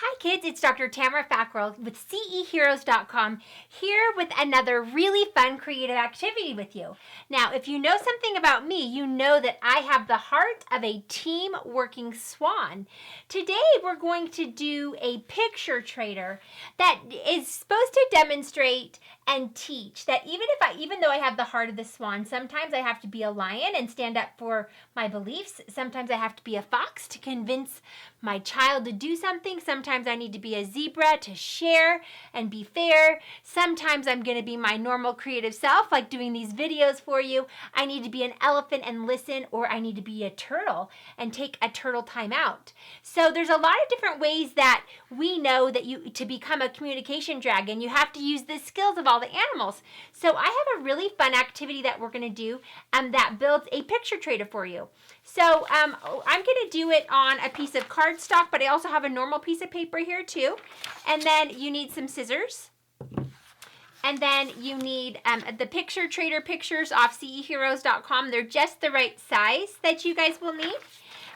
Hi kids, it's Dr. Tamara Fackrell with CEHeroes.com here with another really fun creative activity with you. Now, if you know something about me, you know that I have the heart of a team working swan. Today we're going to do a picture trader that is supposed to demonstrate and teach that even though I have the heart of the swan, sometimes I have to be a lion and stand up for my beliefs. Sometimes I have to be a fox to convince my child to do something. Sometimes I need to be a zebra to share and be fair. Sometimes I'm going to be my normal creative self, like doing these videos for you. I need to be an elephant and listen, or I need to be a turtle and take a turtle time out. So there's a lot of different ways that we know that to become a communication dragon, you have to use the skills of all the animals. So I have a really fun activity that we're going to do that builds a picture trader for you. So I'm going to do it on a piece of cardstock, but I also have a normal piece of paper here too. And then you need some scissors. And then you need the picture trader pictures off CEHeroes.com. They're just the right size that you guys will need.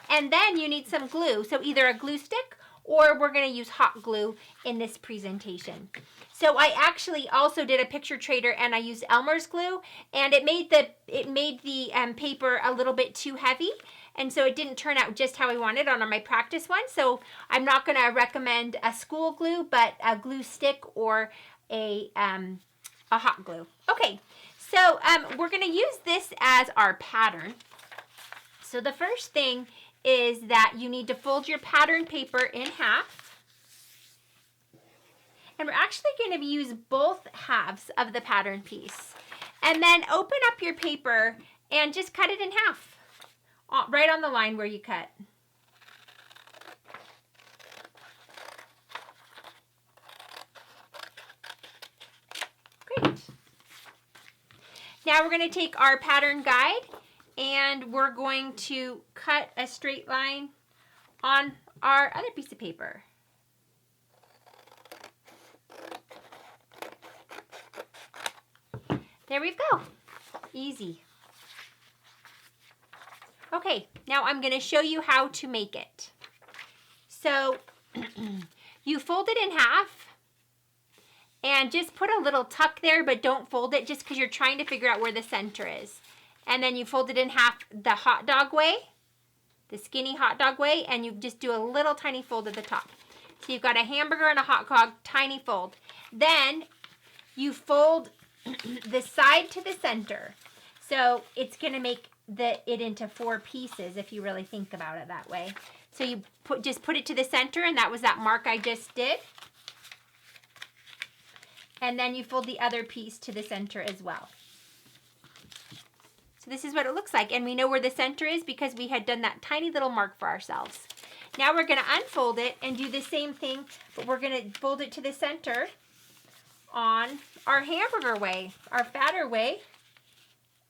And then you need some glue. So either a glue stick or we're going to use hot glue in this presentation. So I actually also did a picture trader and I used Elmer's glue, and it made the paper a little bit too heavy, and so it didn't turn out just how I wanted on my practice one. So I'm not going to recommend a school glue, but a glue stick or a hot glue. Okay, so we're going to use this as our pattern. So the first thing is that you need to fold your pattern paper in half. And we're actually going to use both halves of the pattern piece. And then open up your paper and just cut it in half, right on the line where you cut. Great. Now we're going to take our pattern guide and we're going to cut a straight line on our other piece of paper. There we go. Easy. Okay, now I'm going to show you how to make it. So you fold it in half and just put a little tuck there, but don't fold it just because you're trying to figure out where the center is. And then you fold it in half the hot dog way, the skinny hot dog way, and you just do a little tiny fold at the top. So you've got a hamburger and a hot dog, tiny fold. Then you fold the side to the center. So it's going to make it into 4 pieces if you really think about it that way. So you just put it to the center, and that was that mark I just did. And then you fold the other piece to the center as well. So this is what it looks like, and we know where the center is because we had done that tiny little mark for ourselves. Now we're going to unfold it and do the same thing, but we're going to fold it to the center on our hamburger way, our fatter way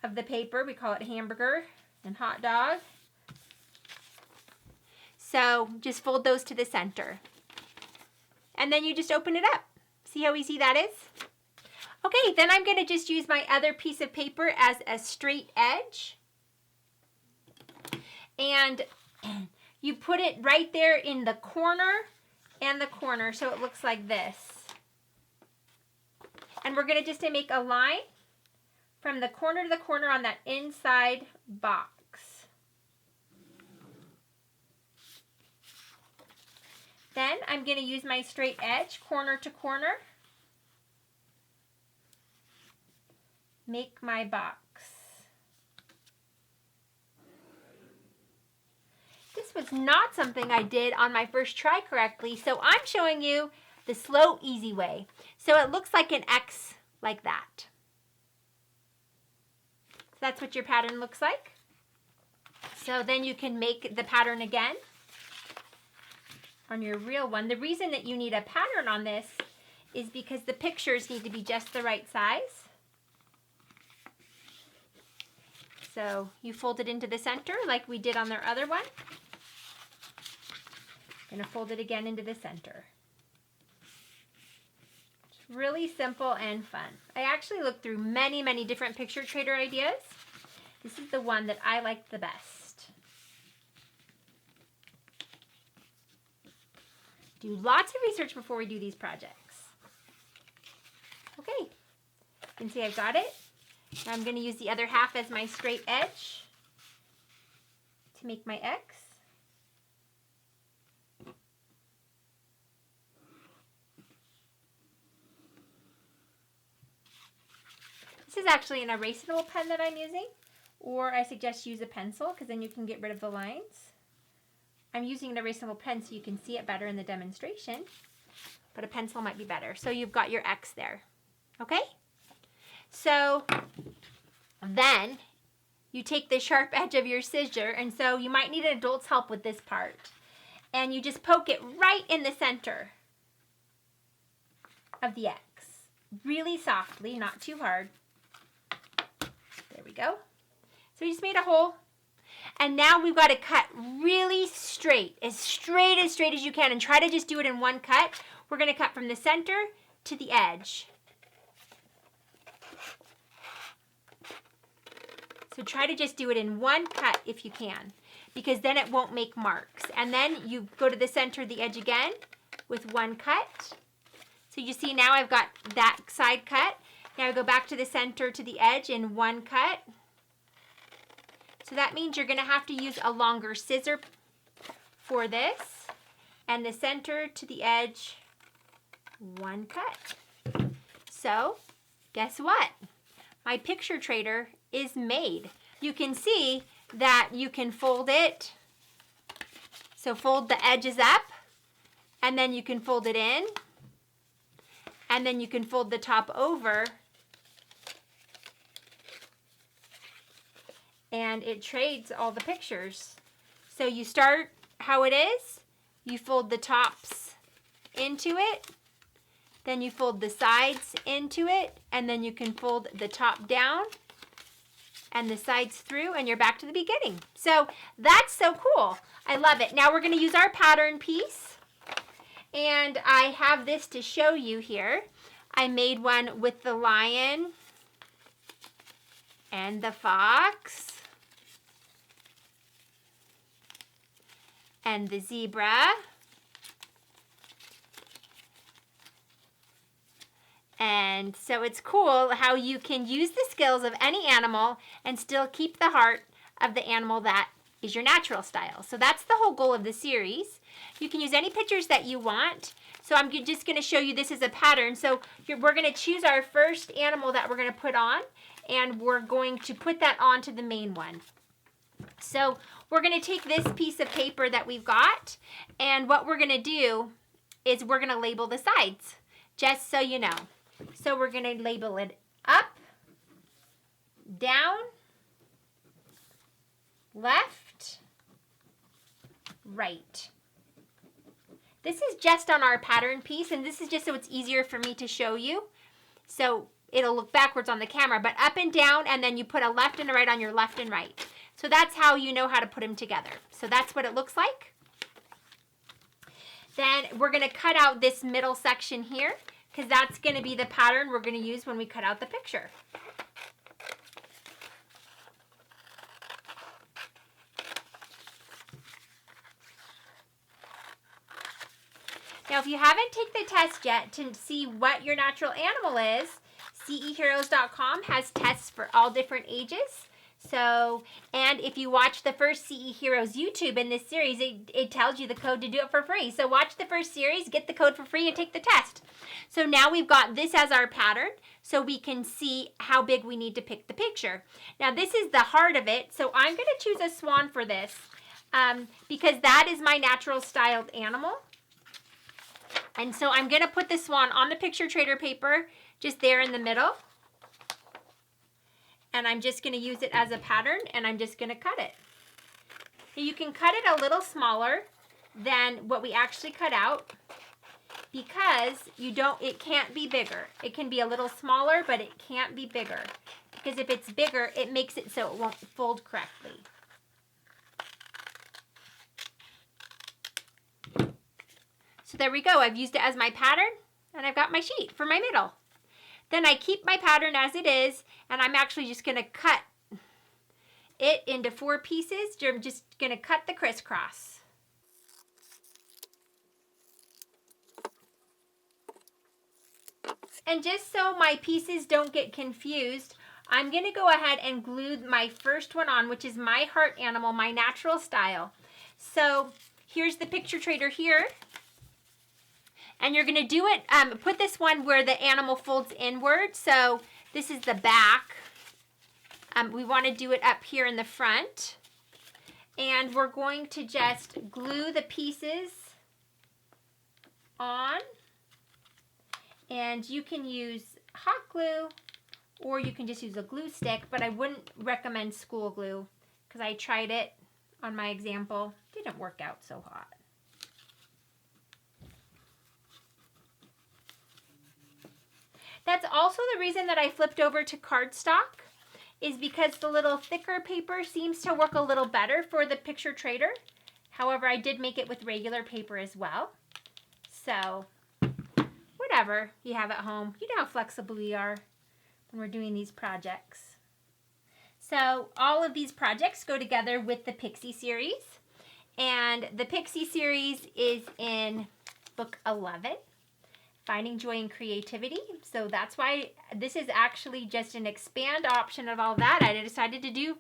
of the paper. We call it hamburger and hot dog. So just fold those to the center. And then you just open it up. See how easy that is? Okay, then I'm going to just use my other piece of paper as a straight edge. And you put it right there in the corner and the corner so it looks like this. And we're going to just make a line from the corner to the corner on that inside box. Then I'm going to use my straight edge, corner to corner. Make my box. This was not something I did on my first try correctly, so I'm showing you the slow, easy way. So it looks like an X like that. So that's what your pattern looks like. So then you can make the pattern again on your real one. The reason that you need a pattern on this is because the pictures need to be just the right size. So you fold it into the center like we did on their other one. Going to fold it again into the center. It's really simple and fun. I actually looked through many, many different picture trader ideas. This is the one that I like the best. Do lots of research before we do these projects. Okay, you can see I've got it. Now I'm going to use the other half as my straight edge to make my X. This is actually an erasable pen that I'm using, or I suggest use a pencil because then you can get rid of the lines. I'm using an erasable pen so you can see it better in the demonstration, but a pencil might be better. So you've got your X there, okay? So then you take the sharp edge of your scissor, and so you might need an adult's help with this part, and you just poke it right in the center of the X, really softly, not too hard. There we go. So we just made a hole. And now we've got to cut really straight as you can, and try to just do it in one cut. We're going to cut from the center to the edge. So try to just do it in one cut if you can, because then it won't make marks. And then you go to the center of the edge again with one cut. So you see now I've got that side cut. Now I go back to the center to the edge in one cut. So that means you're going to have to use a longer scissor for this. And the center to the edge, one cut. So guess what? My picture trader is made. You can see that you can fold it. So fold the edges up, and then you can fold it in, and then you can fold the top over, and it trades all the pictures. So you start how it is, you fold the tops into it, then you fold the sides into it, and then you can fold the top down and the sides through, and you're back to the beginning. So that's so cool. I love it. Now we're going to use our pattern piece, and I have this to show you here. I made one with the lion and the fox and the zebra and so it's cool how you can use the skills of any animal and still keep the heart of the animal that is your natural style. So that's the whole goal of the series. You can use any pictures that you want. So I'm just going to show you this as a pattern. So we're going to choose our first animal that we're going to put on, and we're going to put that onto the main one. So we're going to take this piece of paper that we've got, and what we're going to do is we're going to label the sides, just so you know. So we're going to label it up, down, left, right. This is just on our pattern piece, and this is just so it's easier for me to show you. So it'll look backwards on the camera, but up and down, and then you put a left and a right on your left and right. So that's how you know how to put them together. So that's what it looks like. Then we're going to cut out this middle section here, because that's going to be the pattern we're going to use when we cut out the picture. Now, if you haven't taken the test yet to see what your natural animal is, CEheroes.com has tests for all different ages. So, and if you watch the first CE Heroes YouTube in this series, it tells you the code to do it for free. So watch the first series, get the code for free, and take the test. So now we've got this as our pattern, so we can see how big we need to pick the picture. Now this is the heart of it, so I'm going to choose a swan for this because that is my natural styled animal. And so I'm going to put the swan on the picture trader paper, just there in the middle. And I'm just going to use it as a pattern, and I'm just going to cut it. You can cut it a little smaller than what we actually cut out because it can't be bigger. It can be a little smaller, but it can't be bigger. Because if it's bigger, it makes it so it won't fold correctly. So there we go. I've used it as my pattern, and I've got my sheet for my middle. Then I keep my pattern as it is, and I'm actually just going to cut it into 4 pieces. I'm just going to cut the crisscross. And just so my pieces don't get confused, I'm going to go ahead and glue my first one on, which is my heart animal, my natural style. So here's the picture trader here. And you're going to do it, put this one where the animal folds inward. So this is the back. We want to do it up here in the front. And we're going to just glue the pieces on. And you can use hot glue or you can just use a glue stick, but I wouldn't recommend school glue because I tried it on my example. It didn't work out so hot. That's also the reason that I flipped over to cardstock, is because the little thicker paper seems to work a little better for the picture trader. However, I did make it with regular paper as well. So whatever you have at home, you know how flexible we are when we're doing these projects. So all of these projects go together with the Pixie series. And the Pixie series is in book 11. Finding Joy in Creativity. So that's why this is actually just an expand option of all that. I decided to do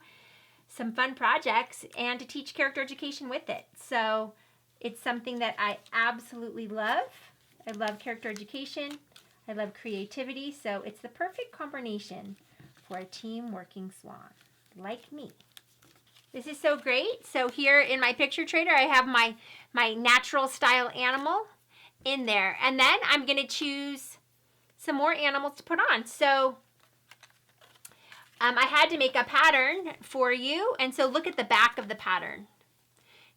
some fun projects and to teach character education with it. So it's something that I absolutely love. I love character education. I love creativity. So it's the perfect combination for a team working swan like me. This is so great. So here in my picture trader, I have my natural style animal in there, and then I'm going to choose some more animals to put on. So I had to make a pattern for you, and so look at the back of the pattern.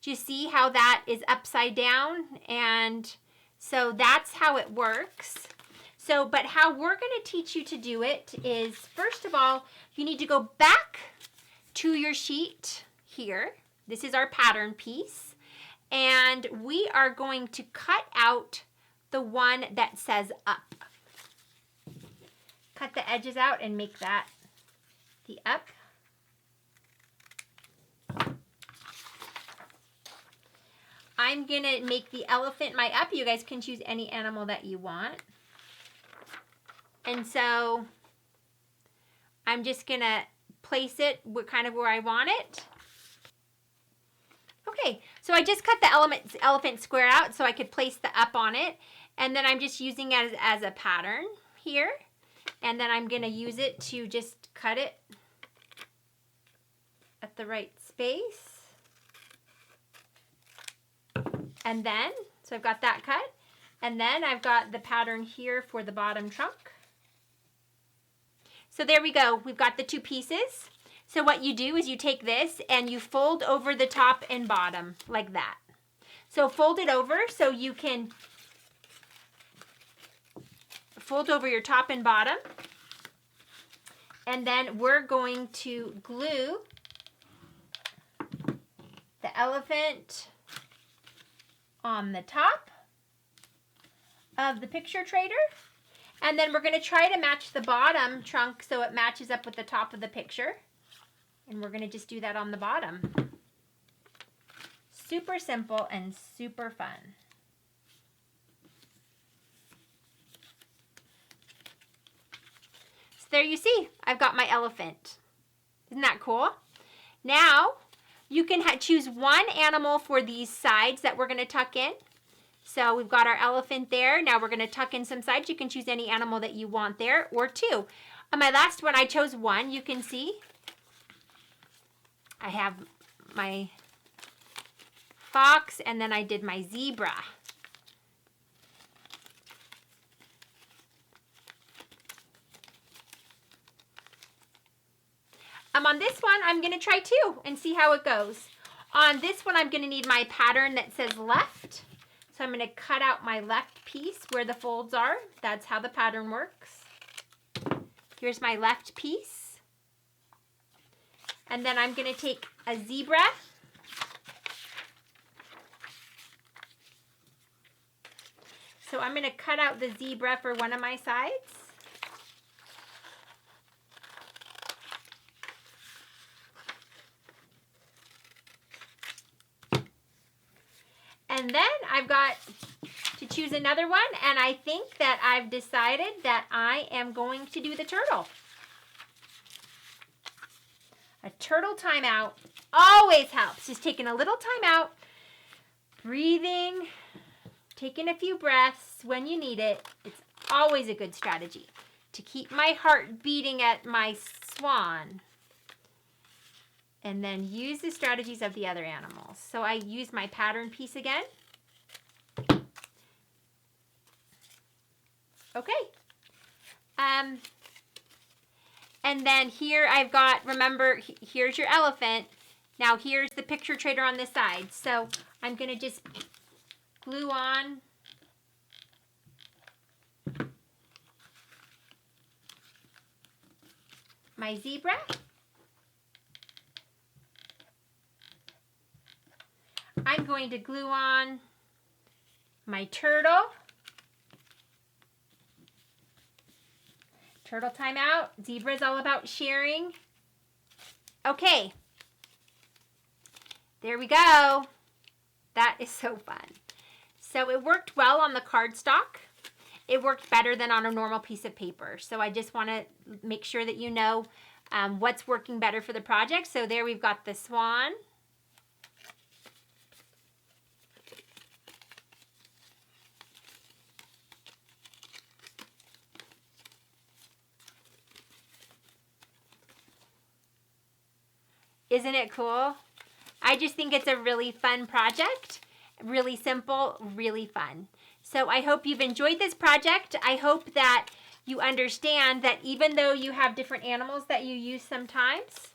Do you see how that is upside down? And so that's how it works. So, but how we're going to teach you to do it is, first of all, you need to go back to your sheet here. This is our pattern piece. And we are going to cut out the one that says up. Cut the edges out and make that the up. I'm going to make the elephant my up. You guys can choose any animal that you want. And so I'm just going to place it kind of where I want it. Okay, so I just cut the elephant square out so I could place the up on it. And then I'm just using it as a pattern here. And then I'm going to use it to just cut it at the right space. And then, so I've got that cut. And then I've got the pattern here for the bottom trunk. So there we go. We've got the two pieces. So what you do is you take this and you fold over the top and bottom like that. So fold it over so you can fold over your top and bottom. And then we're going to glue the elephant on the top of the picture trader. And then we're going to try to match the bottom trunk so it matches up with the top of the picture. And we're going to just do that on the bottom. Super simple and super fun. So there you see, I've got my elephant. Isn't that cool? Now, you can choose one animal for these sides that we're going to tuck in. So we've got our elephant there. Now we're going to tuck in some sides. You can choose any animal that you want there, or two. On my last one, I chose one. You can see I have my fox, and then I did my zebra. On this one, I'm going to try two and see how it goes. On this one, I'm going to need my pattern that says left. So I'm going to cut out my left piece where the folds are. That's how the pattern works. Here's my left piece. And then I'm going to take a zebra. So I'm going to cut out the zebra for one of my sides. And then I've got to choose another one, and I think that I've decided that I am going to do the turtle. A turtle timeout always helps. Just taking a little time out, breathing, taking a few breaths when you need it. It's always a good strategy to keep my heart beating at my swan. And then use the strategies of the other animals. So I use my pattern piece again. Okay. And then here I've got, remember, here's your elephant. Now here's the picture trader on this side. So I'm going to just glue on my zebra. I'm going to glue on my turtle. Turtle timeout. Zebra is all about sharing. Okay. There we go. That is so fun. So it worked well on the cardstock. It worked better than on a normal piece of paper. So I just want to make sure that you know what's working better for the project. So there we've got the swan. Isn't it cool? I just think it's a really fun project. Really simple, really fun. So I hope you've enjoyed this project. I hope that you understand that even though you have different animals that you use sometimes,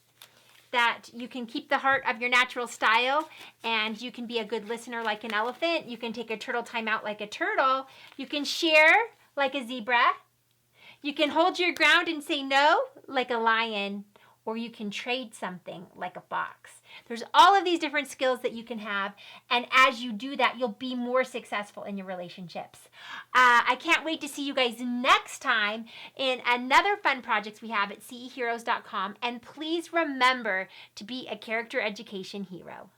that you can keep the heart of your natural style and you can be a good listener like an elephant. You can take a turtle timeout like a turtle. You can share like a zebra. You can hold your ground and say no like a lion. Or you can trade something like a fox. There's all of these different skills that you can have, and as you do that, you'll be more successful in your relationships. I can't wait to see you guys next time in another fun projects we have at ceheroes.com, and please remember to be a character education hero.